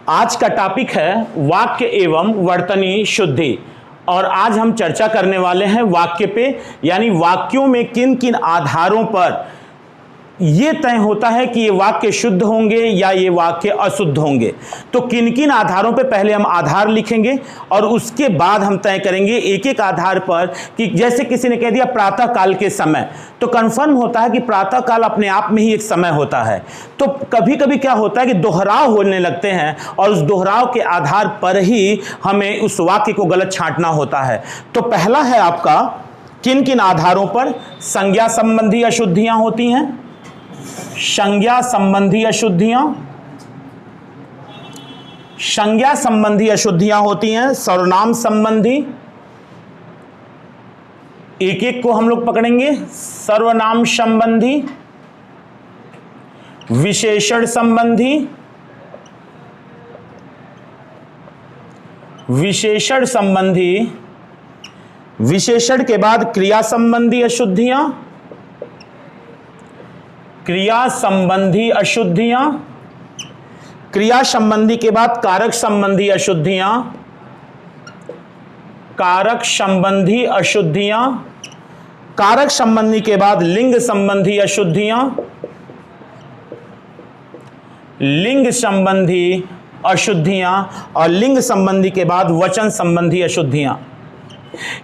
आज का टॉपिक है वाक्य एवं वर्तनी शुद्धि। और आज हम चर्चा करने वाले हैं वाक्य पे, यानी वाक्यों में किन किन आधारों पर ये तय होता है कि ये वाक्य शुद्ध होंगे या ये वाक्य अशुद्ध होंगे। तो किन किन आधारों पे पहले हम आधार लिखेंगे और उसके बाद हम तय करेंगे एक एक आधार पर कि जैसे किसी ने कह दिया प्रातः काल के समय, तो कंफर्म होता है कि प्रातः काल अपने आप में ही एक समय होता है। तो कभी कभी क्या होता है कि दोहराव होने लगते हैं और उस दोहराव के आधार पर ही हमें उस वाक्य को गलत छांटना होता है। तो पहला है आपका किन किन आधारों पर संज्ञा संबंधी अशुद्धियां होती हैं। संज्ञा संबंधी अशुद्धियां, संज्ञा संबंधी अशुद्धियां होती हैं। सर्वनाम संबंधी, एक एक को हम लोग पकड़ेंगे। सर्वनाम संबंधी, विशेषण संबंधी, विशेषण संबंधी, विशेषण के बाद क्रिया संबंधी अशुद्धियां, क्रिया संबंधी अशुद्धियां, क्रिया संबंधी के बाद कारक संबंधी अशुद्धियां, कारक संबंधी अशुद्धियां, कारक संबंधी के बाद लिंग संबंधी अशुद्धियां, लिंग संबंधी अशुद्धियां, और लिंग संबंधी के बाद वचन संबंधी अशुद्धियां।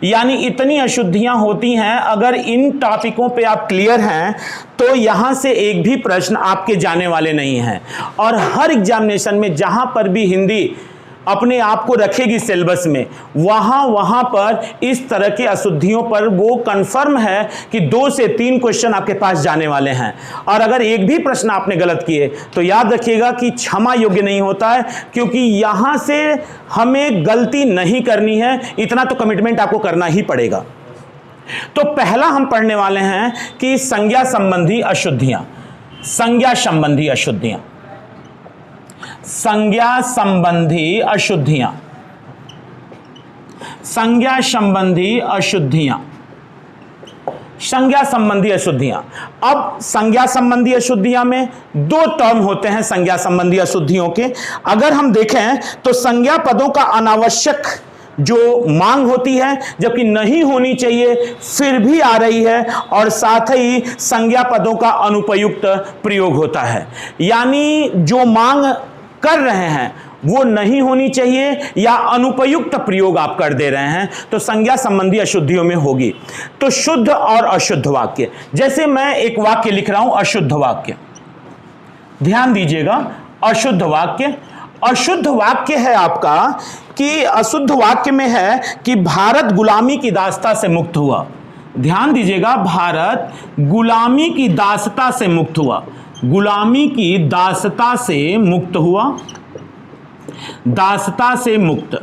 यानी इतनी अशुद्धियां होती हैं। अगर इन टॉपिकों पे आप क्लियर हैं तो यहां से एक भी प्रश्न आपके जाने वाले नहीं हैं। और हर एग्जामिनेशन में जहां पर भी हिंदी अपने आप को रखेगी सिलेबस में, वहां पर इस तरह के अशुद्धियों पर वो कंफर्म है कि 2 से 3 क्वेश्चन आपके पास जाने वाले हैं। और अगर एक भी प्रश्न आपने गलत किए तो याद रखिएगा कि क्षमा योग्य नहीं होता है, क्योंकि यहां से हमें गलती नहीं करनी है, इतना तो कमिटमेंट आपको करना ही पड़ेगा। तो पहला हम पढ़ने वाले हैं कि संज्ञा संबंधी अशुद्धियां, संज्ञा संबंधी अशुद्धियां, संज्ञा संबंधी अशुद्धियां, संज्ञा संबंधी अशुद्धियां, संज्ञा संबंधी अशुद्धियां। अब संज्ञा संबंधी अशुद्धियां में 2 टर्म होते हैं संज्ञा संबंधी अशुद्धियों के। अगर हम देखें तो संज्ञा पदों का अनावश्यक जो मांग होती है, जबकि नहीं होनी चाहिए फिर भी आ रही है, और साथ ही संज्ञा पदों का अनुपयुक्त प्रयोग होता है। यानी जो मांग कर रहे हैं वो नहीं होनी चाहिए या अनुपयुक्त प्रयोग आप कर दे रहे हैं, तो संज्ञा संबंधी अशुद्धियों में होगी। तो शुद्ध और अशुद्ध वाक्य, जैसे मैं एक वाक्य लिख रहा हूं अशुद्ध वाक्य, ध्यान दीजिएगा। अशुद्ध वाक्य, अशुद्ध वाक्य है आपका कि अशुद्ध वाक्य में है कि भारत गुलामी की दासता से मुक्त हुआ। ध्यान दीजिएगा, भारत गुलामी की दासता से मुक्त हुआ, गुलामी की दासता से मुक्त हुआ, दासता से मुक्त,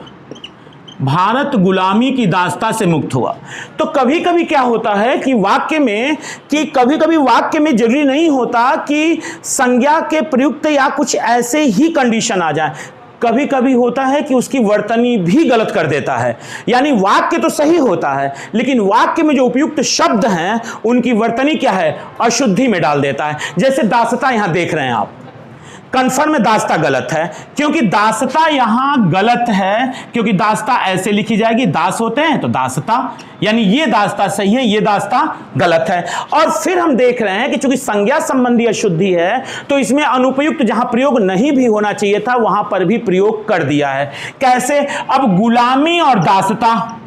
भारत गुलामी की दासता से मुक्त हुआ। तो कभी कभी क्या होता है कि वाक्य में, कि कभी कभी वाक्य में जरूरी नहीं होता कि संज्ञा के प्रयुक्त या कुछ ऐसे ही कंडीशन आ जाए, कभी कभी होता है कि उसकी वर्तनी भी गलत कर देता है। यानी वाक्य तो सही होता है लेकिन वाक्य में जो उपयुक्त शब्द हैं उनकी वर्तनी क्या है, अशुद्धि में डाल देता है। जैसे दासता यहां देख रहे हैं आप, कंफर्म में दासता गलत है, क्योंकि दासता यहां गलत है, क्योंकि दासता ऐसे लिखी जाएगी, दास होते हैं तो दासता, यानी ये दासता सही है, ये दासता गलत है। और फिर हम देख रहे हैं कि चूंकि संज्ञा संबंधी अशुद्धि है तो इसमें अनुपयुक्त जहां प्रयोग नहीं भी होना चाहिए था वहां पर भी प्रयोग कर दिया है। कैसे? अब गुलामी और दासता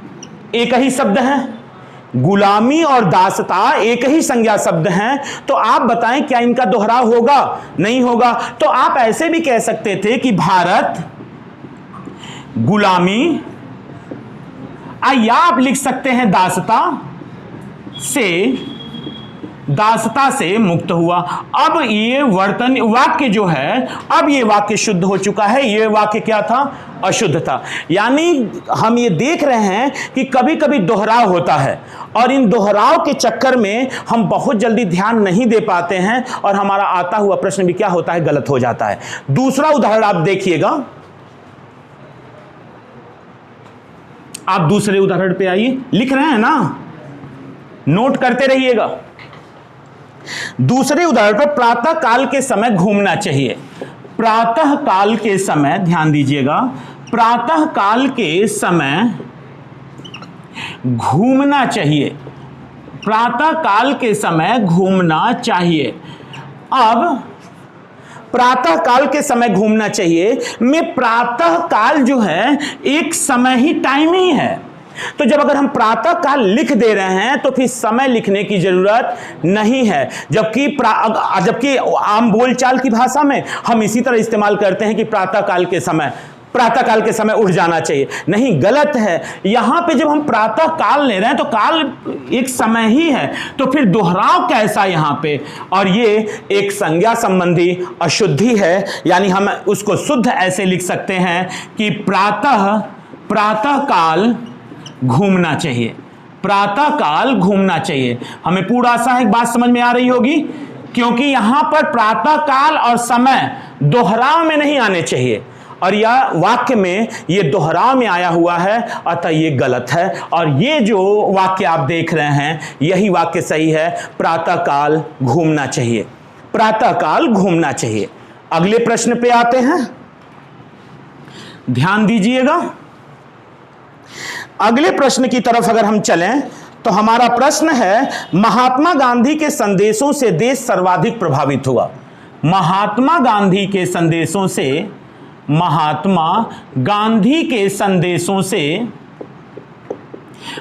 एक ही शब्द है, गुलामी और दासता एक ही संज्ञा शब्द हैं, तो आप बताएं क्या इनका दोहराव होगा? नहीं होगा। तो आप ऐसे भी कह सकते थे कि भारत गुलामी, या आप लिख सकते हैं दासता से मुक्त हुआ। अब ये वर्तन वाक्य जो है, अब ये वाक्य शुद्ध हो चुका है, ये वाक्य क्या था? अशुद्ध था। यानी हम ये देख रहे हैं कि कभी कभी दोहराव होता है और इन दोहराव के चक्कर में हम बहुत जल्दी ध्यान नहीं दे पाते हैं और हमारा आता हुआ प्रश्न भी क्या होता है, गलत हो जाता है। दूसरा उदाहरण आप देखिएगा, आप दूसरे उदाहरण पे आइए, लिख रहे हैं ना, नोट करते रहिएगा। दूसरे उदाहरण पर प्रातः काल के समय घूमना चाहिए। प्रातः काल के समय, ध्यान दीजिएगा, प्रातः काल के समय घूमना चाहिए, प्रातः काल के समय घूमना चाहिए। अब प्रातः काल के समय घूमना चाहिए में प्रातः काल जो है एक समय ही, टाइम ही है। तो जब अगर हम प्रातः काल लिख दे रहे हैं तो फिर समय लिखने की जरूरत नहीं है, जबकि आम बोलचाल की भाषा में हम इसी तरह इस्तेमाल करते हैं कि प्रातः काल के समय उठ जाना चाहिए। नहीं, गलत है। यहां पे जब हम प्रातः काल ले रहे हैं तो काल एक समय ही है, तो फिर दोहराव कैसा यहां पे? और ये एक संज्ञा संबंधी अशुद्धि है, यानी हम उसको शुद्ध ऐसे लिख सकते हैं कि प्रातः काल घूमना चाहिए, प्रातः काल घूमना चाहिए। हमें पूरा सा एक बात समझ में आ रही होगी, क्योंकि यहां पर प्रातः काल और समय दोहराव में नहीं आने चाहिए, और यह वाक्य में ये दोहराव में आया हुआ है, अतः ये गलत है। और ये जो वाक्य आप देख रहे हैं यही वाक्य सही है, प्रातः काल घूमना चाहिए, प्रातः काल घूमना चाहिए। अगले प्रश्न पे आते हैं, ध्यान दीजिएगा। अगले प्रश्न की तरफ अगर हम चलें तो हमारा प्रश्न है, महात्मा गांधी के संदेशों से देश सर्वाधिक प्रभावित हुआ। महात्मा गांधी के संदेशों से, महात्मा गांधी के संदेशों से,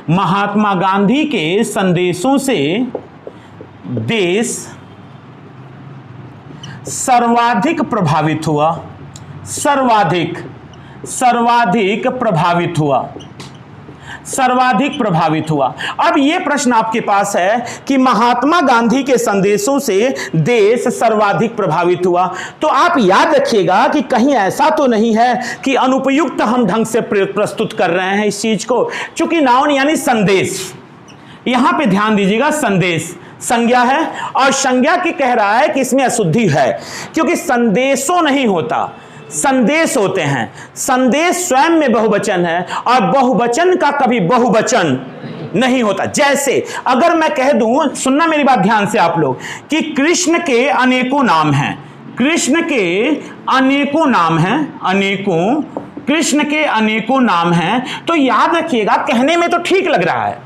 महात्मा गांधी के संदेशों से देश सर्वाधिक प्रभावित हुआ, सर्वाधिक प्रभावित हुआ, सर्वाधिक प्रभावित हुआ। अब यह प्रश्न आपके पास है कि महात्मा गांधी के संदेशों से देश सर्वाधिक प्रभावित हुआ, तो आप याद रखिएगा कि कहीं ऐसा तो नहीं है कि अनुपयुक्त हम ढंग से प्रस्तुत कर रहे हैं इस चीज को, चूंकि नाउन यानी संदेश, यहां पे ध्यान दीजिएगा, संदेश संज्ञा है, और संज्ञा की कह रहा है कि इसमें अशुद्धि है, क्योंकि संदेशों नहीं होता, संदेश होते हैं। संदेश स्वयं में बहुवचन है, और बहुवचन का कभी बहुवचन नहीं होता। जैसे अगर मैं कह दूं, सुनना मेरी बात ध्यान से आप लोग, कि कृष्ण के अनेकों नाम हैं, कृष्ण के अनेकों नाम हैं, अनेकों, कृष्ण के अनेकों नाम हैं, तो याद रखिएगा, कहने में तो ठीक लग रहा है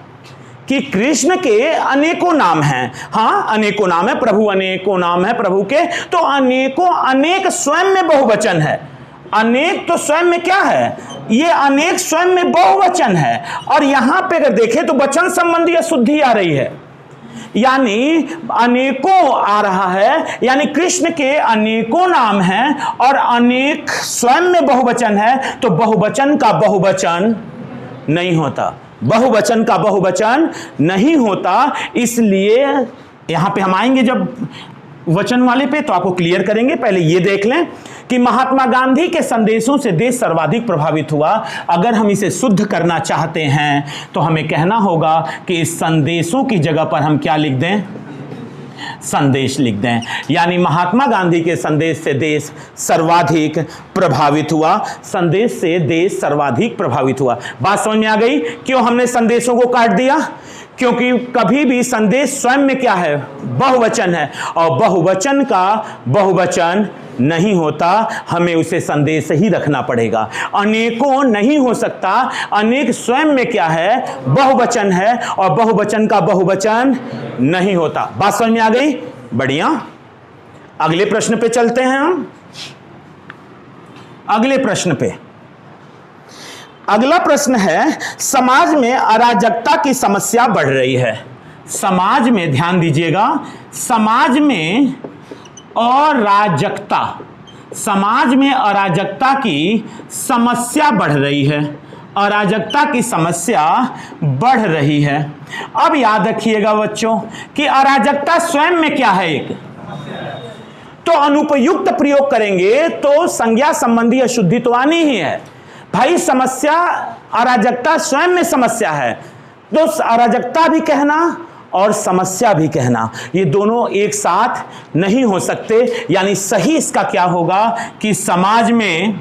कि कृष्ण के अनेकों नाम हैं, हाँ अनेकों नाम है, प्रभु अनेकों नाम है प्रभु के, तो अनेकों, अनेक स्वयं में बहुवचन है, अनेक तो स्वयं में क्या है, ये अनेक स्वयं में बहुवचन है। और यहां पे अगर देखें तो वचन संबंधी अशुद्धि आ रही है, यानी अनेकों आ रहा है, यानी कृष्ण के अनेकों नाम हैं और अनेक स्वयं में बहुवचन है, तो बहुवचन का बहुवचन नहीं होता, बहुवचन का बहुवचन नहीं होता। इसलिए यहां पे हम आएंगे जब वचन वाले पे तो आपको क्लियर करेंगे। पहले ये देख लें कि महात्मा गांधी के संदेशों से देश सर्वाधिक प्रभावित हुआ। अगर हम इसे शुद्ध करना चाहते हैं तो हमें कहना होगा कि इस संदेशों की जगह पर हम क्या लिख दें, संदेश लिख दें, यानी महात्मा गांधी के संदेश से देश सर्वाधिक प्रभावित हुआ, संदेश से देश सर्वाधिक प्रभावित हुआ। बात समझ में आ गई? क्यों हमने संदेशों को काट दिया? क्योंकि कभी भी संदेश स्वयं में क्या है, बहुवचन है, और बहुवचन का बहुवचन नहीं होता, हमें उसे संदेश ही रखना पड़ेगा। अनेकों नहीं हो सकता, अनेक स्वयं में क्या है, बहुवचन है, और बहुवचन का बहुवचन नहीं होता। बात समझ में आ गई? बढ़िया। अगले प्रश्न पे चलते हैं हम। अगले प्रश्न पे, अगला प्रश्न है, समाज में अराजकता की समस्या बढ़ रही है। समाज में, ध्यान दीजिएगा, समाज में अराजकता, समाज में अराजकता की समस्या बढ़ रही है, अराजकता की समस्या बढ़ रही है। अब याद रखिएगा बच्चों कि अराजकता स्वयं में क्या है, एक तो अनुपयुक्त प्रयोग करेंगे तो संज्ञा संबंधी अशुद्धि तो आनी ही है। भाई समस्या, अराजकता स्वयं में समस्या है, तो अराजकता भी कहना और समस्या भी कहना, ये दोनों एक साथ नहीं हो सकते। यानी सही इसका क्या होगा कि समाज में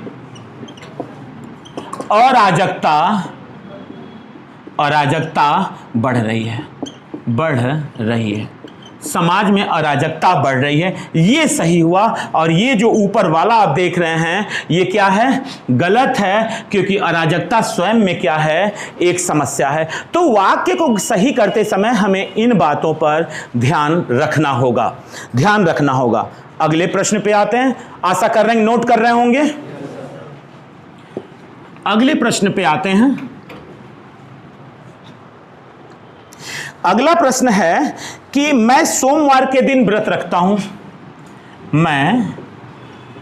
अराजकता बढ़ रही है, बढ़ रही है। समाज में अराजकता बढ़ रही है। ये सही हुआ, और ये जो ऊपर वाला आप देख रहे हैं ये क्या है, गलत है, क्योंकि अराजकता स्वयं में क्या है, एक समस्या है। तो वाक्य को सही करते समय हमें इन बातों पर ध्यान रखना होगा, ध्यान रखना होगा। अगले प्रश्न पे आते हैं, आशा कर रहे हैं नोट कर रहे होंगे। अगले प्रश्न पे आते हैं। अगला प्रश्न है कि मैं सोमवार के दिन व्रत रखता हूं। मैं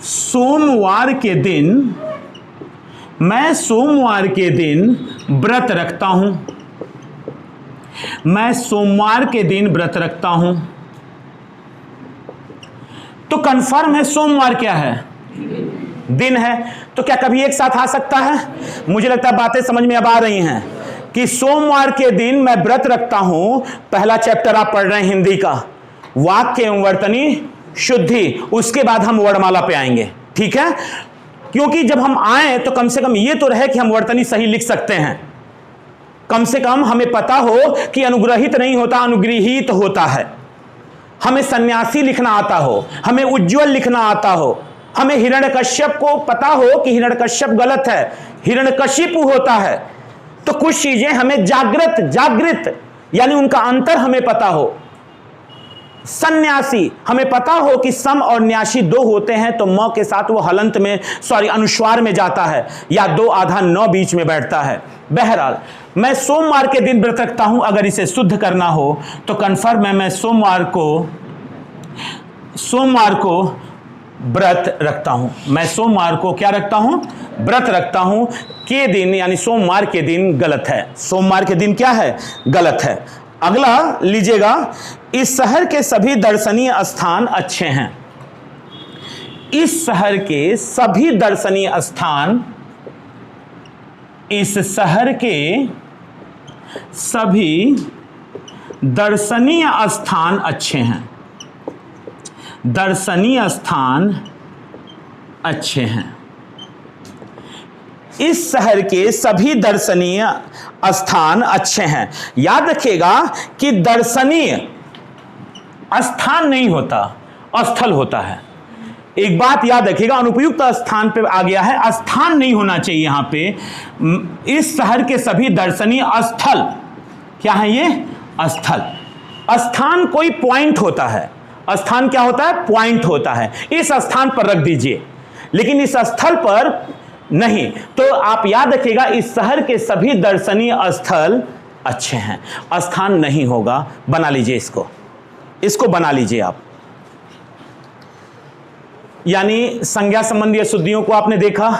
सोमवार के दिन व्रत रखता हूं। मैं सोमवार के दिन व्रत रखता हूं। तो कंफर्म है सोमवार क्या है, दिन है। तो क्या कभी एक साथ आ सकता है? मुझे लगता है बातें समझ में अब आ रही हैं कि सोमवार के दिन मैं व्रत रखता हूं। पहला चैप्टर आप पढ़ रहे हैं हिंदी का, वाक्य एवं वर्तनी शुद्धि, उसके बाद हम वर्णमाला पे आएंगे, ठीक है? क्योंकि जब हम आए तो कम से कम ये तो रहे कि हम वर्तनी सही लिख सकते हैं, कम से कम हमें पता हो कि अनुग्रहित नहीं होता, अनुगृहीत होता है। हमें सन्यासी लिखना आता हो, हमें उज्जवल लिखना आता हो, हमें हिरण्यकश्यप को पता हो कि हिरण्यकश्यप गलत है, हिरण्यकशिपु होता है। तो कुछ चीजें हमें जागृत यानी उनका अंतर हमें पता हो। सन्यासी हमें पता हो कि सम और न्यासी दो होते हैं, तो म के साथ वो हलंत में अनुस्वार में जाता है, या दो आधा नौ बीच में बैठता है। बहरहाल मैं सोमवार के दिन व्रत रखता हूं। अगर इसे शुद्ध करना हो तो कन्फर्म है मैं सोमवार को व्रत रखता हूं। मैं सोमवार को क्या रखता हूं, व्रत रखता हूं। के दिन यानी सोमवार के दिन गलत है, सोमवार के दिन क्या है, गलत है। अगला लीजिएगा, इस शहर के सभी दर्शनीय स्थान अच्छे हैं। इस शहर के सभी दर्शनीय स्थान, इस शहर के सभी दर्शनीय स्थान अच्छे हैं। दर्शनीय स्थान अच्छे हैं। इस शहर के सभी दर्शनीय स्थान अच्छे हैं। याद रखिएगा कि दर्शनीय स्थान नहीं होता, स्थल होता है। एक बात याद रखिएगा, अनुपयुक्त स्थान पे आ गया है, स्थान नहीं होना चाहिए यहां पे। इस शहर के सभी दर्शनीय स्थल, क्या है ये, स्थल। स्थान कोई पॉइंट होता है, स्थान क्या होता है, पॉइंट होता है। इस स्थान पर रख दीजिए, लेकिन इस स्थल पर नहीं। तो आप याद रखिएगा, इस शहर के सभी दर्शनीय स्थल अच्छे हैं, स्थान नहीं होगा। बना लीजिए इसको बना लीजिए आप। यानी संज्ञा संबंधी अशुद्धियों को आपने देखा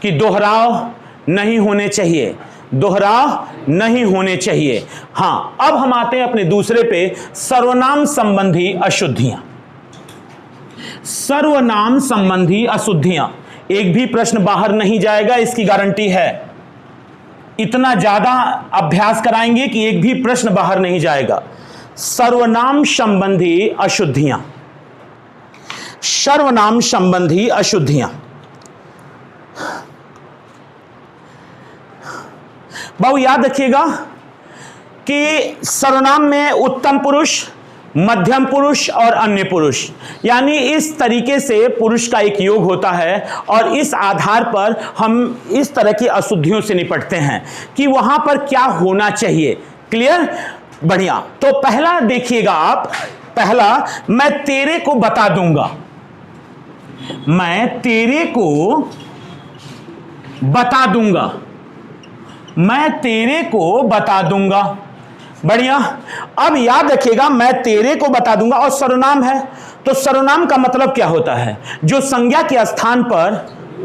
कि दोहराव नहीं होने चाहिए, दोहराव नहीं होने चाहिए। हां, अब हम आते हैं अपने दूसरे पे, सर्वनाम संबंधी अशुद्धियां। सर्वनाम संबंधी अशुद्धियां, एक भी प्रश्न बाहर नहीं जाएगा, इसकी गारंटी है। इतना ज्यादा अभ्यास कराएंगे कि एक भी प्रश्न बाहर नहीं जाएगा। सर्वनाम संबंधी अशुद्धियां, सर्वनाम संबंधी अशुद्धियां। बहु याद रखिएगा कि सर्वनाम में उत्तम पुरुष, मध्यम पुरुष और अन्य पुरुष, यानी इस तरीके से पुरुष का एक योग होता है, और इस आधार पर हम इस तरह की अशुद्धियों से निपटते हैं कि वहां पर क्या होना चाहिए। क्लियर, बढ़िया। तो पहला देखिएगा आप, पहला, मैं तेरे को बता दूंगा। मैं तेरे को बता दूंगा, मैं तेरे को बता दूंगा। बढ़िया। अब याद रखिएगा, मैं तेरे को बता दूंगा, और सर्वनाम है, तो सर्वनाम का मतलब क्या होता है, जो संज्ञा के स्थान पर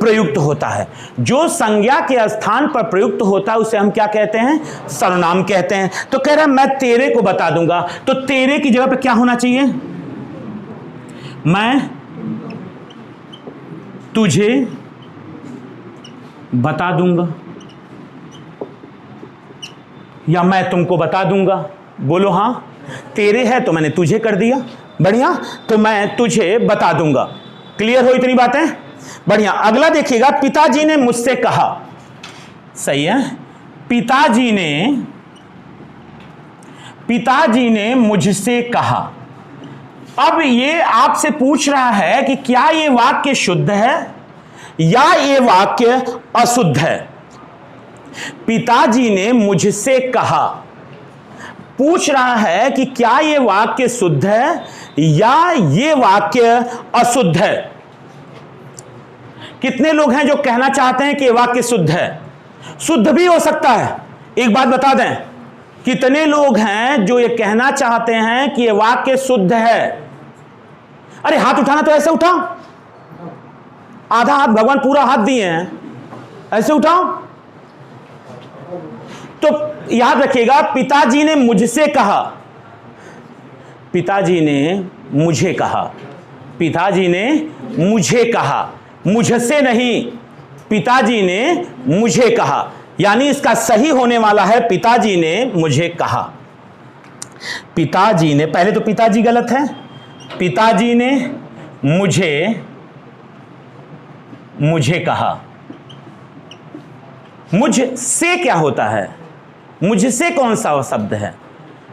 प्रयुक्त होता है। जो संज्ञा के स्थान पर प्रयुक्त होता है उसे हम क्या कहते हैं, सर्वनाम कहते हैं। तो कह रहा है मैं तेरे को बता दूंगा, तो तेरे की जगह पर क्या होना चाहिए, मैं तुझे बता दूंगा, या मैं तुमको बता दूंगा। बोलो हां, तेरे है तो मैंने तुझे कर दिया। बढ़िया, तो मैं तुझे बता दूंगा। क्लियर हो इतनी बातें? बढ़िया। अगला देखिएगा, पिताजी ने मुझसे कहा। सही है, पिताजी ने मुझसे कहा। अब ये आपसे पूछ रहा है कि क्या ये वाक्य शुद्ध है या ये वाक्य अशुद्ध है। पिताजी ने मुझसे कहा, पूछ रहा है कि क्या ये वाक्य शुद्ध है या ये वाक्य अशुद्ध है। कितने लोग हैं जो कहना चाहते हैं कि ये वाक्य शुद्ध है? शुद्ध भी हो सकता है। एक बात बता दें, कितने लोग हैं जो ये कहना चाहते हैं कि ये वाक्य शुद्ध है? अरे हाथ उठाना तो ऐसे उठाओ, आधा हाथ भगवान पूरा हाथ दिए हैं, ऐसे उठाओ। तो याद रखिएगा, पिताजी ने मुझसे कहा, पिताजी ने मुझे कहा, पिताजी ने मुझे कहा, मुझसे नहीं, पिताजी ने मुझे कहा। यानी इसका सही होने वाला है पिताजी ने मुझे कहा। पिताजी ने, पहले तो पिताजी गलत है, पिताजी ने मुझे कहा। मुझसे क्या होता है? मुझसे कौन सा शब्द है?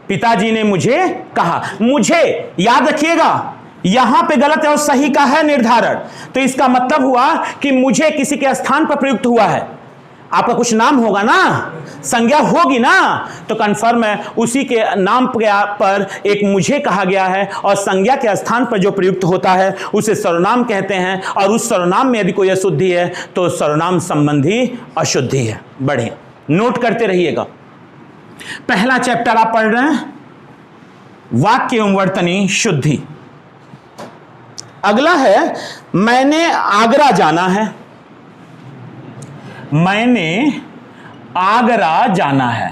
पिताजी ने मुझे कहा। मुझे, याद रखिएगा, यहां पे गलत है और सही का है निर्धारण। तो इसका मतलब हुआ कि मुझे किसी के स्थान पर प्रयुक्त हुआ है। आपका कुछ नाम होगा ना, संज्ञा होगी ना, तो कंफर्म है उसी के नाम पर एक मुझे कहा गया है और संज्ञा के स्थान पर जो प्रयुक्त होता है उसे सर्वनाम कहते हैं। और उस सर्वनाम में यदि कोई अशुद्धि है तो सर्वनाम संबंधी अशुद्धि है। बढ़िया, नोट करते रहिएगा। पहला चैप्टर आप पढ़ रहे हैं, वाक्य एवं वर्तनी शुद्धि। अगला है मैंने आगरा जाना है। मैंने आगरा जाना है,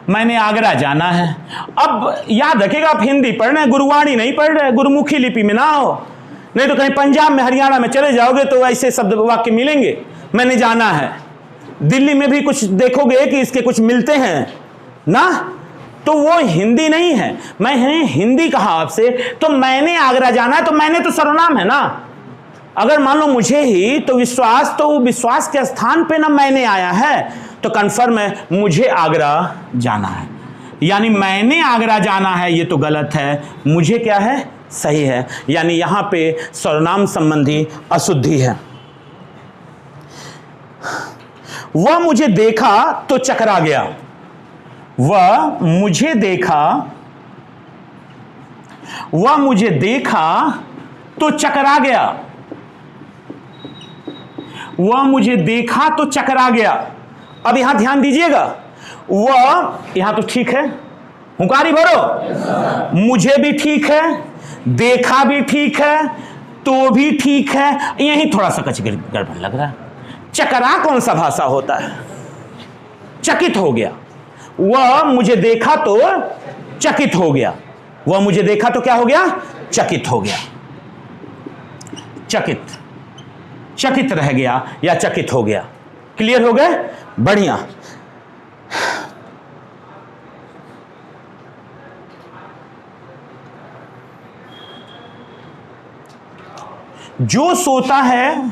मैंने आगरा जाना है। अब याद रखिएगा, आप हिंदी पढ़ रहे हैं, गुरुवाणी नहीं पढ़ रहे, गुरुमुखी लिपि में ना हो, नहीं तो कहीं पंजाब में हरियाणा में चले जाओगे तो ऐसे शब्द वाक्य मिलेंगे। मैंने जाना है, दिल्ली में भी कुछ देखोगे कि इसके कुछ मिलते हैं ना, तो वो हिंदी नहीं है। मैंने हिंदी कहा आपसे, तो मैंने आगरा जाना है, तो मैंने तो सर्वनाम है ना। अगर मान लो मुझे ही, तो विश्वास के स्थान पे ना मैंने आया है, तो कंफर्म है मुझे आगरा जाना है। यानी मैंने आगरा जाना है ये तो गलत है, मुझे क्या है? सही है। यानी यहां पे सर्वनाम संबंधी अशुद्धि है। वह मुझे देखा तो चकरा गया। वह मुझे देखा, वह मुझे देखा तो चकरा गया। वह मुझे देखा तो चकरा गया। अब यहां ध्यान दीजिएगा, वह, यहां तो ठीक है, हुंकारी भरो, मुझे भी ठीक है, देखा भी ठीक है, तो भी ठीक है, यही थोड़ा सा कच गड़बड़ लग रहा है। चकरा कौन सा भाषा होता है? चकित हो गया। वह मुझे देखा तो चकित हो गया। वह मुझे देखा तो क्या हो गया? चकित हो गया। चकित रह गया या चकित हो गया। क्लियर हो गए? बढ़िया। जो सोता है,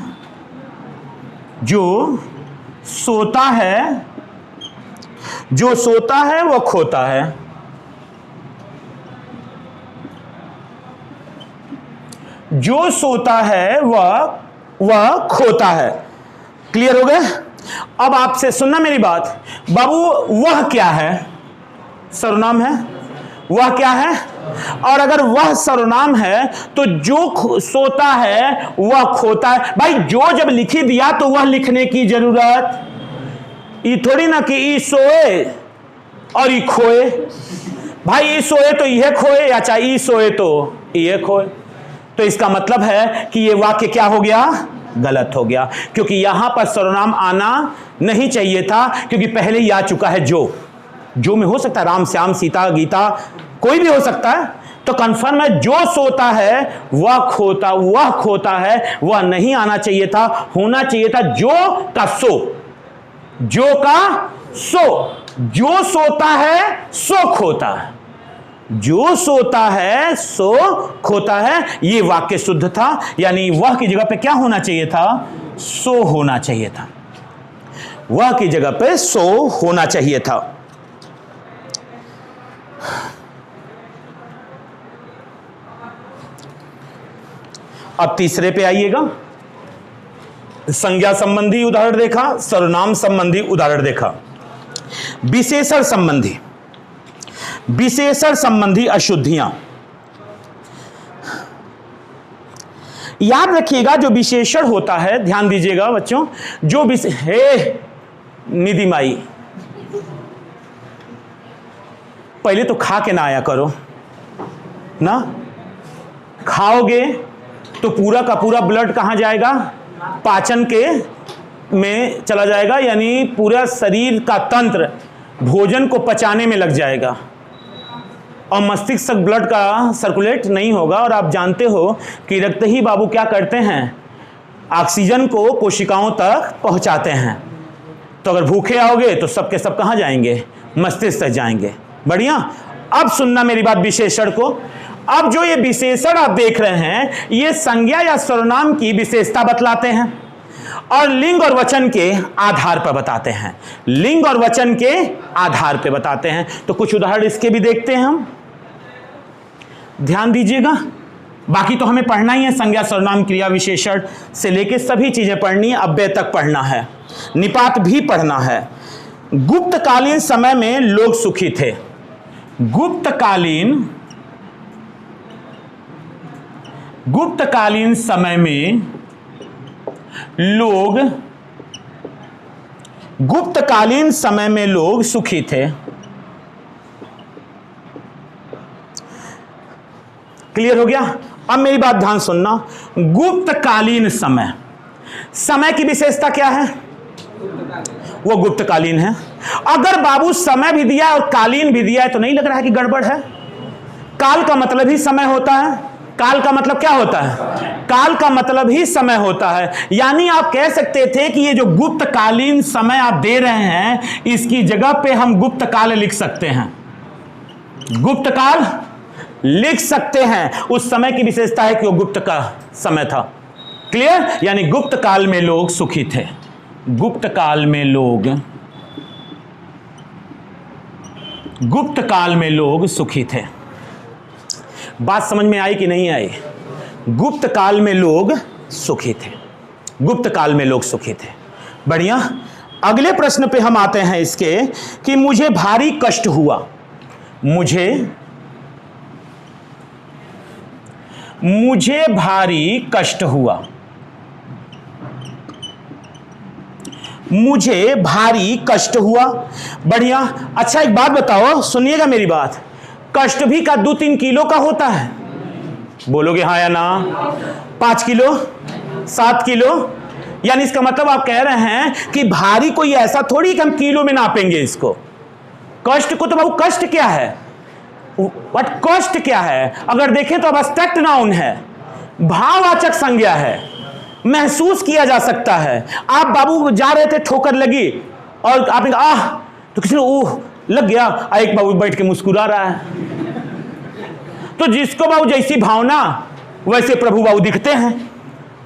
जो सोता है वह खोता है। जो सोता है वह खोता है। क्लियर हो गए? अब आपसे सुनना मेरी बात, बाबू वह क्या है? सर्वनाम है। वह क्या है? और अगर वह सर्वनाम है तो जो सोता है वह खोता है। भाई जो जब लिखी दिया तो वह लिखने की जरूरत, ये थोड़ी ना कि ई सोए और ई खोए। भाई ई सोए तो यह खोए, या चाहे ई सोए तो यह खोए। तो इसका मतलब है कि यह वाक्य क्या हो गया? गलत हो गया, क्योंकि यहां पर सर्वनाम आना नहीं चाहिए था, क्योंकि पहले ही आ चुका है जो में हो सकता है राम, श्याम, सीता, गीता, कोई भी हो सकता है। तो कंफर्म है जो सोता है वह खोता है, वह नहीं आना चाहिए था, होना चाहिए था जो का सो। जो का सो, जो सोता है सो खोता है, जो सोता है सो खोता है। यह वाक्य शुद्ध था, यानी वह की जगह पे क्या होना चाहिए था? सो होना चाहिए था। वह की जगह पे सो होना चाहिए था। अब तीसरे पे आइएगा। संज्ञा संबंधी उदाहरण देखा, सर्वनाम संबंधी उदाहरण देखा। विशेषण संबंधी, विशेषण संबंधी अशुद्धियां। याद रखिएगा जो विशेषण होता है, ध्यान दीजिएगा बच्चों, जो निधि माई, पहले तो खा के ना आया करो ना, खाओगे तो पूरा का पूरा ब्लड कहां जाएगा, पाचन के में चला जाएगा, यानी पूरा शरीर का तंत्र भोजन को पचाने में लग जाएगा और मस्तिष्क तक ब्लड का सर्कुलेट नहीं होगा। और आप जानते हो कि रक्त ही बाबू क्या करते हैं, ऑक्सीजन को कोशिकाओं तक पहुंचाते हैं। तो अगर भूखे आओगे तो सब के सब कहां जाएंगे, मस्तिष्क तक जाएंगे। बढ़िया, अब सुनना मेरी बात विशेषण को। अब जो ये विशेषण आप देख रहे हैं, ये संज्ञा या सर्वनाम की विशेषता बतलाते हैं और लिंग और वचन के आधार पर बताते हैं, लिंग और वचन के आधार पर बताते हैं। तो कुछ उदाहरण इसके भी देखते हैं हम, ध्यान दीजिएगा। बाकी तो हमें पढ़ना ही है, संज्ञा सर्वनाम क्रिया विशेषण से लेके सभी चीजें पढ़नी है, अव्यय तक पढ़ना है, निपात भी पढ़ना है। गुप्तकालीन समय में लोग सुखी थे। गुप्तकालीन समय में लोग, गुप्तकालीन समय में लोग सुखी थे। क्लियर हो गया? अब मेरी बात ध्यान सुनना। गुप्तकालीन समय, समय की विशेषता क्या है, वो गुप्तकालीन है। अगर बाबू समय भी दिया और कालीन भी दिया है तो नहीं लग रहा है कि गड़बड़ है? काल का मतलब ही समय होता है। काल का मतलब क्या होता है? काल का मतलब ही समय होता है। यानी आप कह सकते थे कि ये जो गुप्तकालीन समय आप दे रहे हैं, इसकी जगह पे हम गुप्तकाल लिख सकते हैं, गुप्तकाल लिख सकते हैं। उस समय की विशेषता है कि वो गुप्त का समय था। क्लियर? यानी गुप्त काल में लोग सुखी थे। गुप्त काल में लोग सुखी थे। बात समझ में आई कि नहीं आई? गुप्त काल में लोग सुखी थे, गुप्त काल में लोग सुखी थे। बढ़िया, अगले प्रश्न पे हम आते हैं इसके कि मुझे भारी कष्ट हुआ। मुझे भारी कष्ट हुआ। मुझे भारी कष्ट हुआ। बढ़िया। अच्छा एक बात बताओ, सुनिएगा मेरी बात, कष्ट भी का 2-3 किलो का होता है? बोलोगे हाँ या ना? 5 किलो, 7 किलो? यानी इसका मतलब आप कह रहे हैं कि भारी कोई ऐसा थोड़ी कि हम किलो में नापेंगे इसको। कष्ट को तो बाबू कष्ट क्या है, बट कष्ट क्या है अगर देखें तो अब एब्स्ट्रैक्ट नाउन है, भाववाचक संज्ञा है, महसूस किया जा सकता है। आप बाबू जा रहे थे, ठोकर लगी और आपने कहा आह, तो किसी ने ओह लग गया, एक बाबू बैठ के मुस्कुरा रहा है। तो जिसको बाबू जैसी भावना वैसे प्रभु बाबू दिखते हैं।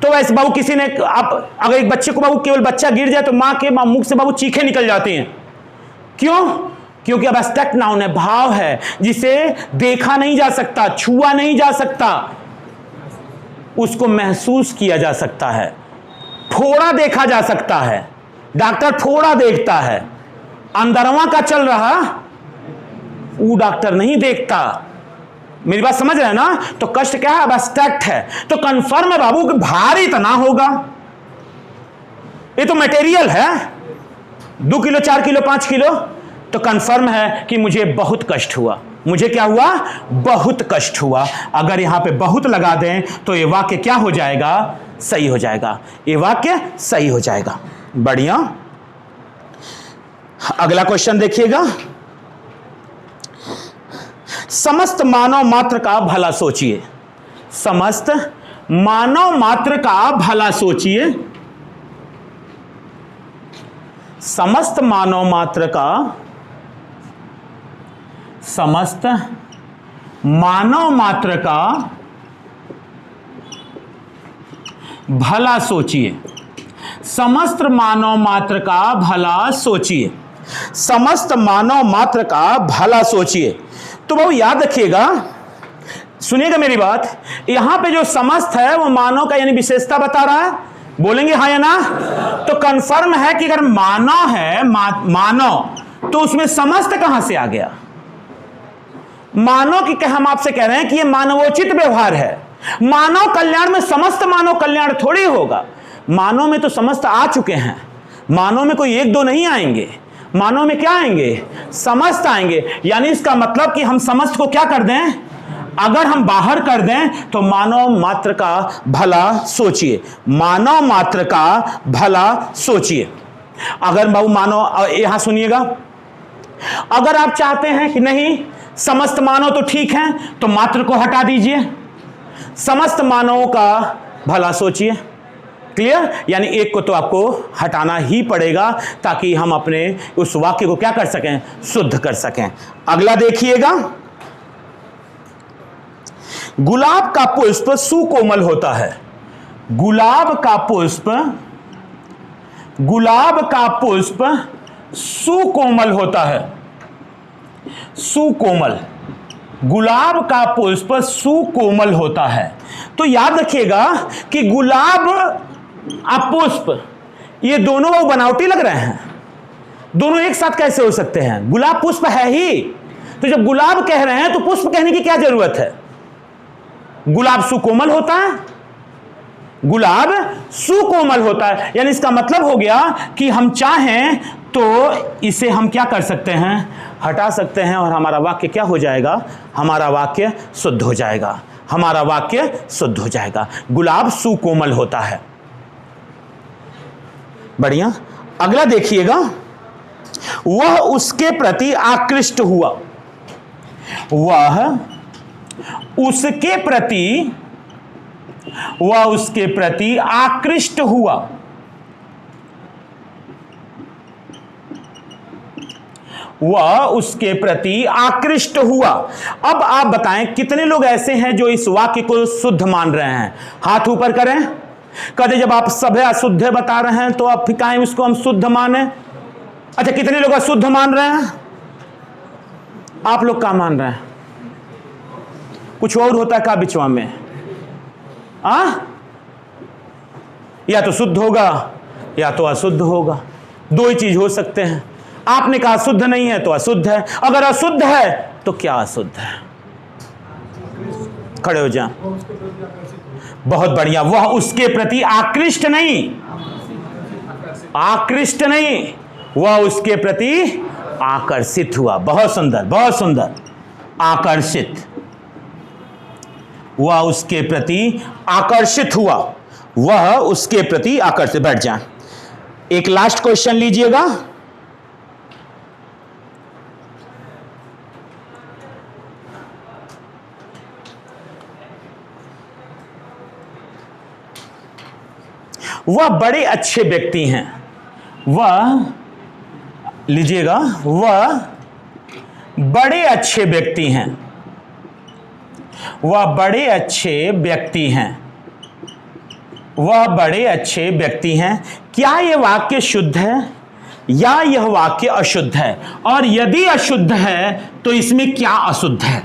तो वैसे बाबू किसी ने, आप अगर एक बच्चे को बाबू केवल बच्चा गिर जाए तो मां के मुख से बाबू चीखें निकल जाती हैं। क्यों? क्योंकि अब एब्स्ट्रैक्ट नाउन है, भाव है, जिसे देखा नहीं जा सकता, छुआ नहीं जा सकता, उसको महसूस किया जा सकता है, थोड़ा देखा जा सकता है। डॉक्टर थोड़ा देखता है, अंदरवा का चल रहा वो डॉक्टर नहीं देखता। मेरी बात समझ रहे हैं ना? तो कष्ट क्या है? अब एब्स्ट्रैक्ट है। तो कंफर्म है बाबू कि भारी इतना होगा, ये तो मटेरियल है, 2 किलो, 4 किलो, 5 किलो। तो कंफर्म है कि मुझे बहुत कष्ट हुआ। मुझे क्या हुआ? बहुत कष्ट हुआ। अगर यहां पे बहुत लगा दें तो ये वाक्य क्या हो जाएगा? सही हो जाएगा। ये वाक्य सही हो जाएगा। बढ़िया। अगला क्वेश्चन देखिएगा। समस्त मानव मात्र का भला सोचिए। समस्त मानव मात्र का भला सोचिए। समस्त मानव मात्र का, समस्त मानव मात्र का भला सोचिए। समस्त मानव मात्र का भला सोचिए। समस्त मानव मात्र का भला सोचिए। तो बाबू याद रखिएगा, सुनिएगा मेरी बात, यहां पे जो समस्त है वो मानव का यानी विशेषता बता रहा है, बोलेंगे हाँ या ना? तो कंफर्म है कि अगर मानव है, मानव, तो उसमें समस्त कहां से आ गया? मानव की हम आपसे कह रहे हैं कि ये मानवोचित व्यवहार है। मानव कल्याण में समस्त मानव कल्याण थोड़ी होगा। मानव में तो समस्त आ चुके हैं, मानव में कोई एक दो नहीं आएंगे, मानव में क्या आएंगे? समस्त आएंगे। यानी इसका मतलब कि हम समस्त को क्या कर दें? अगर हम बाहर कर दें तो मानव मात्र का भला सोचिए, मानव मात्र का भला सोचिए। अगर बहु मानव, यहां सुनिएगा, अगर आप चाहते हैं कि नहीं समस्त मानव तो ठीक है, तो मात्र को हटा दीजिए, समस्त मानवों का भला सोचिए। क्लियर? यानी एक को तो आपको हटाना ही पड़ेगा ताकि हम अपने उस वाक्य को क्या कर सकें? शुद्ध कर सकें। अगला देखिएगा, गुलाब का पुष्प सुकोमल होता है। गुलाब का पुष्प, गुलाब का पुष्प सुकोमल होता है। सुकोमल, गुलाब का पुष्प सुकोमल होता है। तो याद रखिएगा कि गुलाब और पुष्प ये दोनों वो बनावटी लग रहे हैं, दोनों एक साथ कैसे हो सकते हैं? गुलाब पुष्प है ही, तो जब गुलाब कह रहे हैं तो पुष्प कहने की क्या जरूरत है? गुलाब सुकोमल होता है, गुलाब सुकोमल होता है, यानी इसका मतलब हो गया कि हम चाहें तो इसे हम क्या कर सकते हैं? हटा सकते हैं और हमारा वाक्य क्या हो जाएगा? हमारा वाक्य शुद्ध हो जाएगा, हमारा वाक्य शुद्ध हो जाएगा। गुलाब सुकोमल होता है। बढ़िया। अगला देखिएगा, वह उसके प्रति आकृष्ट हुआ। वह उसके प्रति, वह उसके प्रति आकृष्ट हुआ। वह उसके प्रति आकृष्ट हुआ। अब आप बताएं कितने लोग ऐसे हैं जो इस वाक्य को शुद्ध मान रहे हैं? हाथ ऊपर करें। कहते जब आप सभ्य अशुद्ध बता रहे हैं तो आप फिर उसको हम शुद्ध माने। अच्छा, कितने लोग अशुद्ध मान रहे हैं? आप लोग क्या मान रहे हैं? कुछ और होता है क्या बिचवा में? या तो शुद्ध होगा या तो अशुद्ध होगा, दो ही चीज हो सकते हैं। आपने कहा शुद्ध नहीं है तो अशुद्ध है, अगर अशुद्ध है तो क्या अशुद्ध है? खड़े हो जा। बहुत बढ़िया। वह उसके प्रति आकृष्ट नहीं, आकृष्ट नहीं, वह उसके प्रति आकर्षित हुआ। बहुत सुंदर, बहुत सुंदर। आकर्षित, वह उसके प्रति आकर्षित हुआ, वह उसके प्रति आकर्षित। बैठ जाए। एक लास्ट क्वेश्चन लीजिएगा। वह बड़े अच्छे व्यक्ति हैं। वह लीजिएगा, वह बड़े अच्छे व्यक्ति हैं। वह बड़े अच्छे व्यक्ति हैं। वह बड़े अच्छे व्यक्ति हैं। क्या यह वाक्य शुद्ध है या यह वाक्य अशुद्ध है? और यदि अशुद्ध है तो इसमें क्या अशुद्ध है?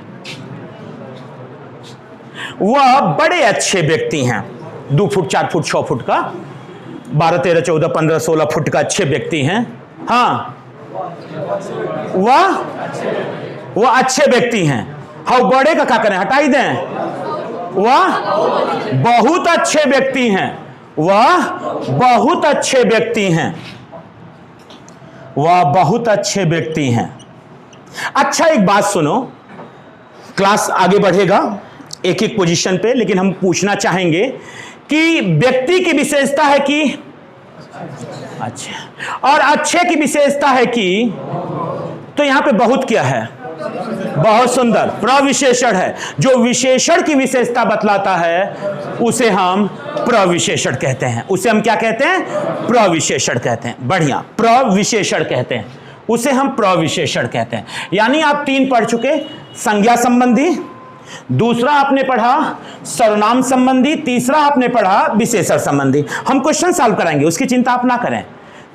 वह बड़े अच्छे व्यक्ति हैं। 2 फुट 4 फुट 6 फुट का, 12 13 14 15 16 फुट का अच्छे व्यक्ति हैं। हाँ, वह अच्छे व्यक्ति हैं। हाँ, बड़े का क्या करें? हटाई दें। वह बहुत अच्छे व्यक्ति हैं। वह बहुत अच्छे व्यक्ति हैं। वह बहुत अच्छे व्यक्ति हैं। अच्छा, एक बात सुनो, क्लास आगे बढ़ेगा एक एक पोजीशन पे, लेकिन हम पूछना चाहेंगे कि व्यक्ति की विशेषता है कि अच्छे, और अच्छे की विशेषता है कि, तो यहां पे बहुत क्या है? बहुत सुंदर। प्रविशेषण है। जो विशेषण की विशेषता बतलाता है उसे हम प्रविशेषण कहते हैं। उसे हम क्या कहते हैं? प्रविशेषण कहते हैं। बढ़िया, प्रविशेषण कहते हैं, उसे हम प्रविशेषण कहते हैं। यानी आप 3 पढ़ चुके, संज्ञा संबंधी, दूसरा आपने पढ़ा सर्वनाम संबंधी, तीसरा आपने पढ़ा विशेषण संबंधी। हम क्वेश्चन सॉल्व कराएंगे, उसकी चिंता आप ना करें।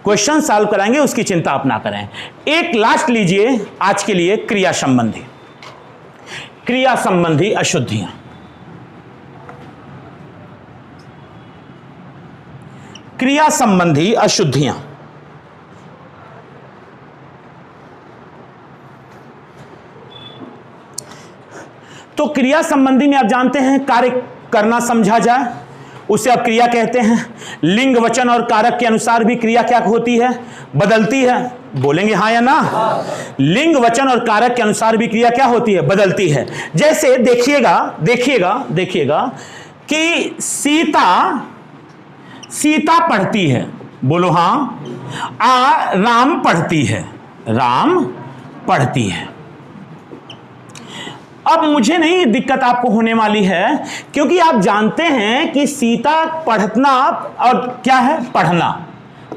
क्वेश्चन सॉल्व कराएंगे, उसकी चिंता आप ना करें। एक लास्ट लीजिए आज के लिए, क्रिया संबंधी। क्रिया संबंधी अशुद्धियां। क्रिया संबंधी अशुद्धियां। तो क्रिया संबंधी में आप जानते हैं कार्य करना समझा जाए, उसे आप क्रिया कहते हैं। लिंग वचन और कारक के अनुसार भी क्रिया क्या होती है? बदलती है। बोलेंगे हाँ या ना? लिंग वचन और कारक के अनुसार भी क्रिया क्या होती है? बदलती है। जैसे देखिएगा देखिएगा देखिएगा कि सीता पढ़ती है। बोलो हाँ। राम पढ़ती है। राम पढ़ती है। अब मुझे नहीं दिक्कत आपको होने वाली है, क्योंकि आप जानते हैं कि सीता पढ़ना और क्या है? पढ़ना।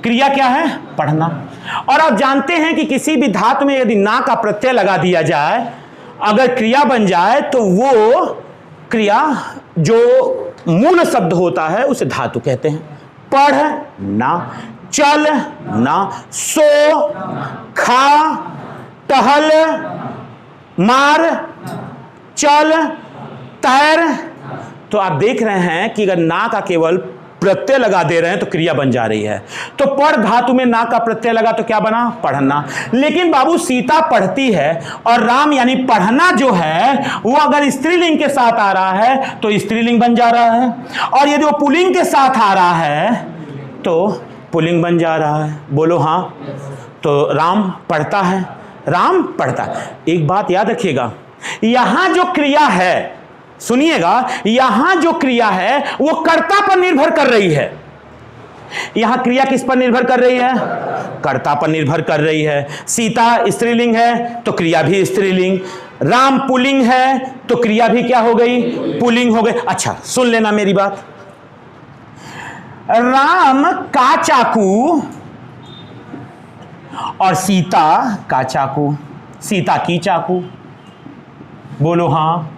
क्रिया क्या है? पढ़ना। और आप जानते हैं कि किसी भी धातु में यदि ना का प्रत्यय लगा दिया जाए, अगर क्रिया बन जाए, तो वो क्रिया जो मूल शब्द होता है उसे धातु कहते हैं। पढ़ना, चलना, सो, खा, टहल, मार, चल, तैर। तो आप देख रहे हैं कि अगर ना का केवल प्रत्यय लगा दे रहे हैं तो क्रिया बन जा रही है। तो पढ़ धातु में ना का प्रत्यय लगा तो क्या बना? पढ़ना। लेकिन बाबू सीता पढ़ती है और राम यानी पढ़ना जो है वो अगर स्त्रीलिंग के साथ आ रहा है तो स्त्रीलिंग बन जा रहा है, और यदि वो पुल्लिंग के साथ आ रहा है तो पुल्लिंग बन जा रहा है। बोलो हाँ। तो राम पढ़ता है, राम पढ़ता है। एक बात याद रखिएगा, यहां जो क्रिया है, सुनिएगा, यहां जो क्रिया है वो कर्ता पर निर्भर कर रही है। यहां क्रिया किस पर निर्भर कर रही है? कर्ता पर निर्भर कर रही है। सीता स्त्रीलिंग है तो क्रिया भी स्त्रीलिंग, राम पुल्लिंग है तो क्रिया भी क्या हो गई? पुल्लिंग हो गई। अच्छा सुन लेना मेरी बात। राम का चाकू और सीता का चाकू, सीता की चाकू। बोलो हाँ।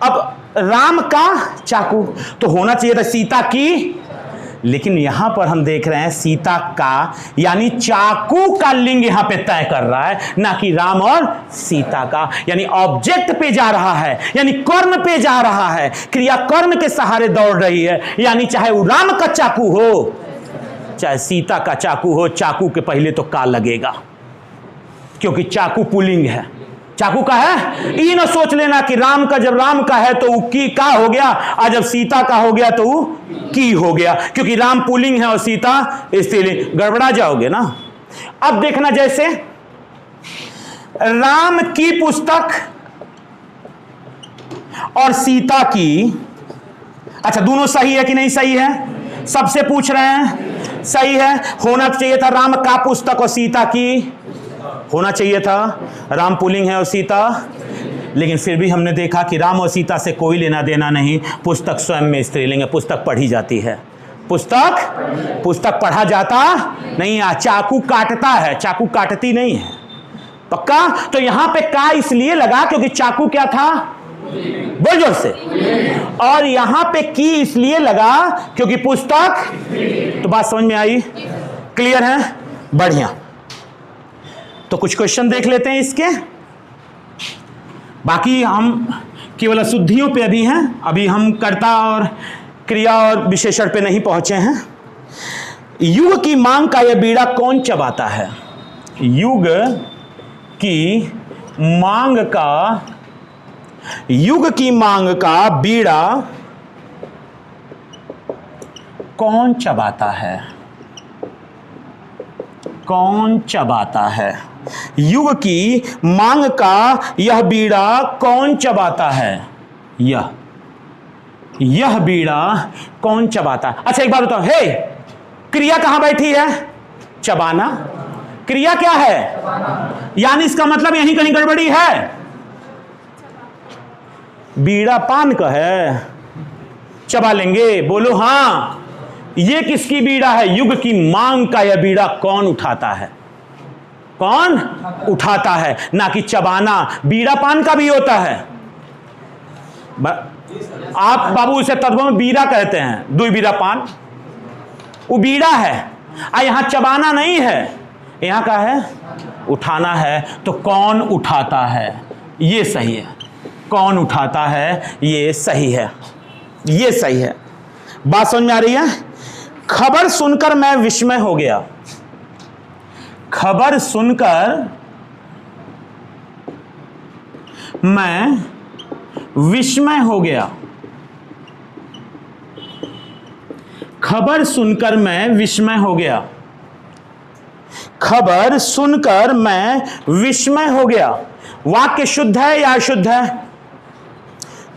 अब राम का चाकू तो होना चाहिए था सीता की, लेकिन यहां पर हम देख रहे हैं सीता का यानी चाकू का लिंग यहां पे तय कर रहा है, ना कि राम और सीता का। यानी ऑब्जेक्ट पे जा रहा है, यानी कर्म पे जा रहा है। क्रिया कर्म के सहारे दौड़ रही है। यानी चाहे वो राम का चाकू हो चाहे सीता का चाकू हो, चाकू के पहले तो का लगेगा, क्योंकि चाकू पुल्लिंग है। चाकू का है, ये ना सोच लेना कि राम का, जब राम का है तो वो की का हो गया, और जब सीता का हो गया तो वो की हो गया, क्योंकि राम पुल्लिंग है और सीता स्त्रीलिंग। गड़बड़ा जाओगे ना। अब देखना, जैसे राम की पुस्तक और सीता की, अच्छा दोनों सही है कि नहीं सही है? सबसे पूछ रहे हैं। सही है। होना चाहिए था राम का पुस्तक और सीता की, होना चाहिए था। राम पुल्लिंग है और सीता, लेकिन फिर भी हमने देखा कि राम और सीता से कोई लेना देना नहीं। पुस्तक स्वयं में स्त्रीलिंग है, पुस्तक पढ़ी जाती है। पुस्तक पढ़ा जाता नहीं है। चाकू काटता है, चाकू काटती नहीं है। पक्का? तो यहां पे का इसलिए लगा क्योंकि चाकू क्या था? बोल जोर से। और यहां पे की इसलिए लगा क्योंकि पुस्तक। तो बात समझ में आई? क्लियर है? बढ़िया। तो कुछ क्वेश्चन देख लेते हैं इसके, बाकी हम केवल अशुद्धियों पे अभी हैं। अभी हम कर्ता और क्रिया और विशेषण पे नहीं पहुंचे हैं। युग की मांग का यह बीड़ा कौन चबाता है? युग की मांग का बीड़ा कौन चबाता है? कौन चबाता है? युग की मांग का यह बीड़ा कौन चबाता है? यह बीड़ा कौन चबाता है? अच्छा एक बात बताओ, हे क्रिया कहां बैठी है? चबाना। क्रिया क्या है? यानी इसका मतलब यहीं कहीं गड़बड़ी है। बीड़ा पान का है, चबा लेंगे। बोलो हां। ये किसकी बीड़ा है? युग की मांग का यह बीड़ा कौन उठाता है? कौन उठाता है, ना कि चबाना। बीड़ा पान का भी होता है। आप बाबू इसे तत्व में बीड़ा कहते हैं, दुई बीड़ा पान, वो बीड़ा है। यहां चबाना नहीं है, यहां का है उठाना है तो कौन उठाता है, ये सही है। कौन उठाता है, ये सही है, ये सही है। बात समझ में आ रही है? खबर सुनकर मैं विस्मय हो गया। खबर सुनकर मैं विस्मय हो गया। खबर सुनकर मैं विस्मय हो गया। खबर सुनकर मैं विस्मय हो गया। वाक्य शुद्ध है या अशुद्ध है?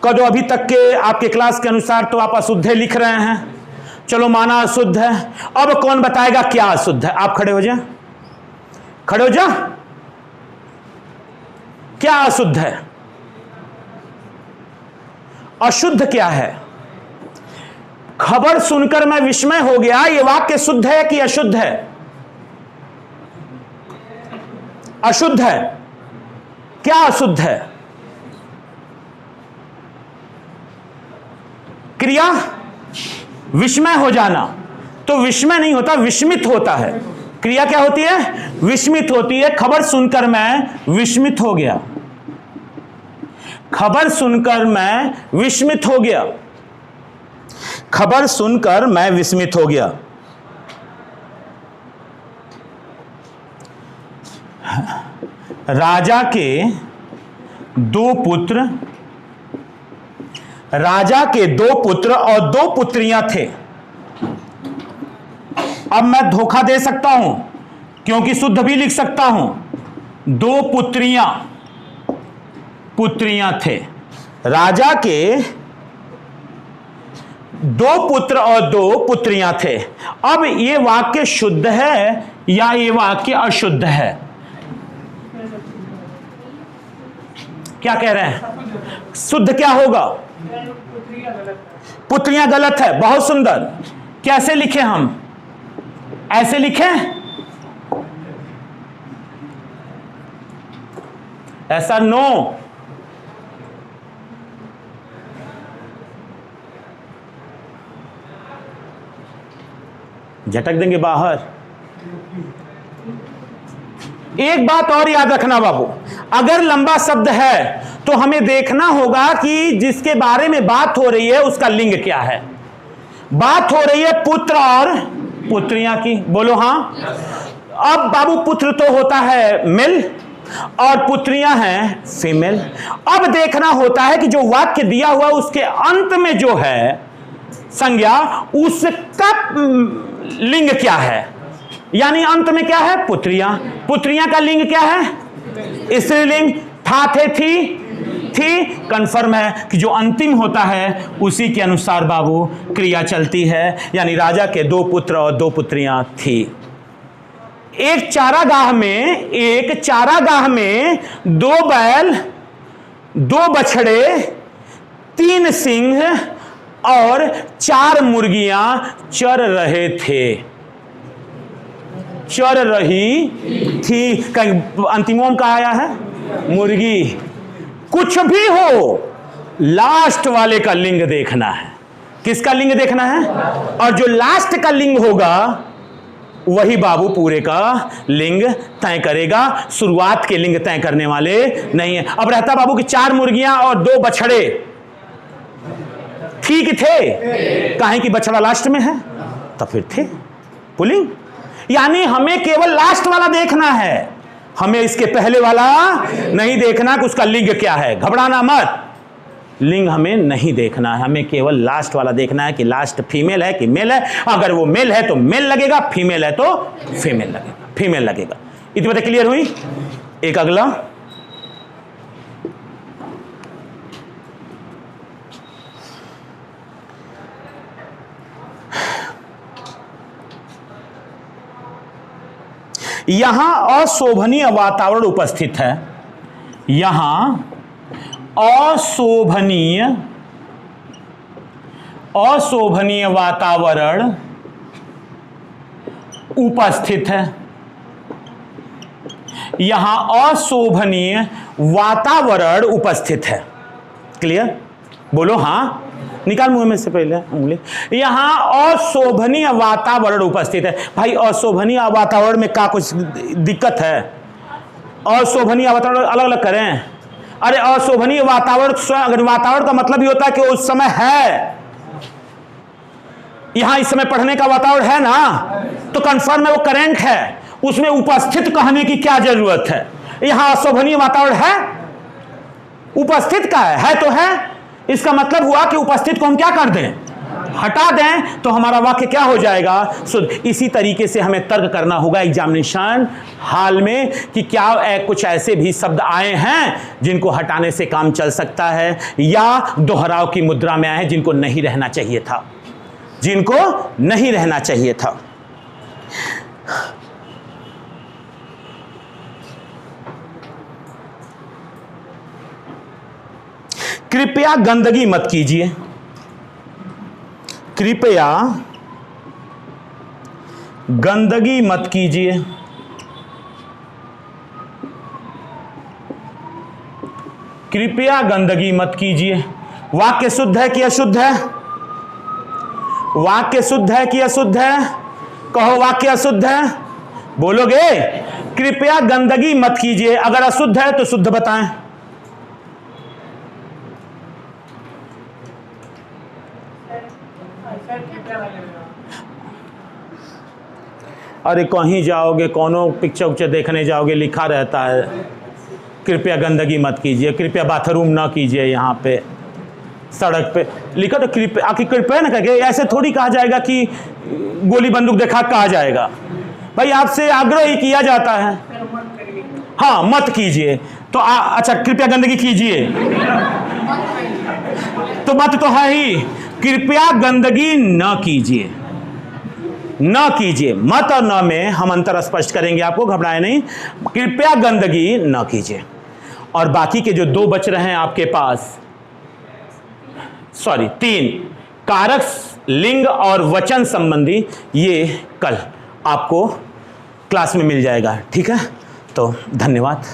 कदो अभी तक के आपके क्लास के अनुसार तो आप अशुद्ध लिख रहे हैं, चलो माना अशुद्ध है। अब कौन बताएगा क्या अशुद्ध है? आप खड़े हो जाए, खड़े हो जा। क्या अशुद्ध है? अशुद्ध क्या है? खबर सुनकर मैं विस्मय हो गया, यह वाक्य शुद्ध है कि अशुद्ध है? अशुद्ध है। क्या अशुद्ध है? क्रिया विस्मय हो जाना। तो विस्मय नहीं होता, विस्मित होता है। क्रिया क्या होती है? विस्मित होती है। खबर सुनकर मैं विस्मित हो गया। खबर सुनकर मैं विस्मित हो गया। खबर सुनकर मैं विस्मित हो गया। राजा के दो पुत्र, राजा के दो पुत्र और दो पुत्रियां थे। अब मैं धोखा दे सकता हूं क्योंकि शुद्ध भी लिख सकता हूं। दो पुत्रियां थे। राजा के दो पुत्र और दो पुत्रियां थे। अब ये वाक्य शुद्ध है या ये वाक्य अशुद्ध है? क्या कह रहे हैं? शुद्ध क्या होगा? पुत्रियां गलत है। बहुत सुंदर। कैसे लिखे हम? ऐसे लिखे? ऐसा नो। झटक देंगे बाहर। एक बात और याद रखना बाबू, अगर लंबा शब्द है तो हमें देखना होगा कि जिसके बारे में बात हो रही है उसका लिंग क्या है। बात हो रही है पुत्र और पुत्रियां की, बोलो हां। अब बाबू पुत्र तो होता है मेल और पुत्रियां हैं फीमेल। अब देखना होता है कि जो वाक्य दिया हुआ उसके अंत में जो है संज्ञा, उसका लिंग क्या है। यानी अंत में क्या है? पुत्रियां। पुत्रियां का लिंग क्या है? स्त्रीलिंग। था, थे, थी। कंफर्म है कि जो अंतिम होता है उसी के अनुसार बाबू क्रिया चलती है। यानी राजा के दो पुत्र और दो पुत्रियां थी। एक चारागाह में दो बैल, दो बछड़े, 3 सिंह और 4 मुर्गियां चर रहे थे। चर रही थी। कहीं अंतिमों में कहा आया है? मुर्गी। कुछ भी हो, लास्ट वाले का लिंग देखना है। किसका लिंग देखना है? और जो लास्ट का लिंग होगा वही बाबू पूरे का लिंग तय करेगा। शुरुआत के लिंग तय करने वाले नहीं है। अब रहता बाबू कि 4 मुर्गियां और 2 बछड़े। ठीक थे, काहे कि बछड़ा लास्ट में है, तो फिर थे पुलिंग। यानी हमें केवल लास्ट वाला देखना है, हमें इसके पहले वाला नहीं देखना कि उसका लिंग क्या है। घबराना मत, लिंग हमें नहीं देखना है, हमें केवल लास्ट वाला देखना है कि लास्ट फीमेल है कि मेल है। अगर वो मेल है तो मेल लगेगा, फीमेल है तो फीमेल लगेगा। इतनी बातें क्लियर हुई? एक अगला, यहां अशोभनीय वातावरण उपस्थित है। यहां अशोभनीय वातावरण उपस्थित है। यहां अशोभनीय वातावरण उपस्थित है। क्लियर? बोलो हां, निकाल मुंह में से पहले उंगली। यहां अशोभनीय वातावरण उपस्थित है। भाई अशोभनीय वातावरण में क्या कुछ दिक्कत है? अशोभनीय वातावरण अलग अलग करें। अरे अशोभनीय वातावरण, अगर वातावरण का मतलब ही होता है कि उस समय है, यहां इस समय पढ़ने का वातावरण है ना, तो कंफर्म है वो करंट है, उसमें उपस्थित कहने की क्या जरूरत है। यहां अशोभनीय वातावरण है, उपस्थित का है तो है, इसका मतलब हुआ कि उपस्थित को हम क्या कर दें, हटा दें, तो हमारा वाक्य क्या हो जाएगा, शुद्ध। इसी तरीके से हमें तर्क करना होगा एग्जामिनेशन हाल में कि क्या कुछ ऐसे भी शब्द आए हैं जिनको हटाने से काम चल सकता है, या दोहराव की मुद्रा में आए हैं जिनको नहीं रहना चाहिए था, जिनको नहीं रहना चाहिए था। कृपया गंदगी मत कीजिए, कृपया गंदगी मत कीजिए। कृपया गंदगी मत कीजिए। वाक्य शुद्ध है कि अशुद्ध है? वाक्य शुद्ध है कि अशुद्ध है? कहो वाक्य अशुद्ध है, बोलोगे? कृपया गंदगी मत कीजिए, अगर अशुद्ध है तो शुद्ध बताएं। अरे कहीं जाओगे, कोनो पिक्चर उच्चर देखने जाओगे, लिखा रहता है कृपया गंदगी मत कीजिए, कृपया बाथरूम ना कीजिए, यहाँ पे सड़क पे लिखा तो कृपया, आखिर कृपया ना कहे, ऐसे थोड़ी कहा जाएगा कि गोली बंदूक देखा कहा जाएगा। भाई आपसे आग्रह ही किया जाता है, हाँ मत कीजिए, तो अच्छा कृपया गंदगी कीजिए, तो मत तो है ही, कृपया गंदगी न कीजिए, न कीजिए। मत और न में हम अंतर स्पष्ट करेंगे, आपको घबराए नहीं। कृपया गंदगी न कीजिए। और बाकी के जो दो बच रहे हैं आपके पास, सॉरी 3, कारक, लिंग और वचन संबंधी, ये कल आपको क्लास में मिल जाएगा, ठीक है? तो धन्यवाद।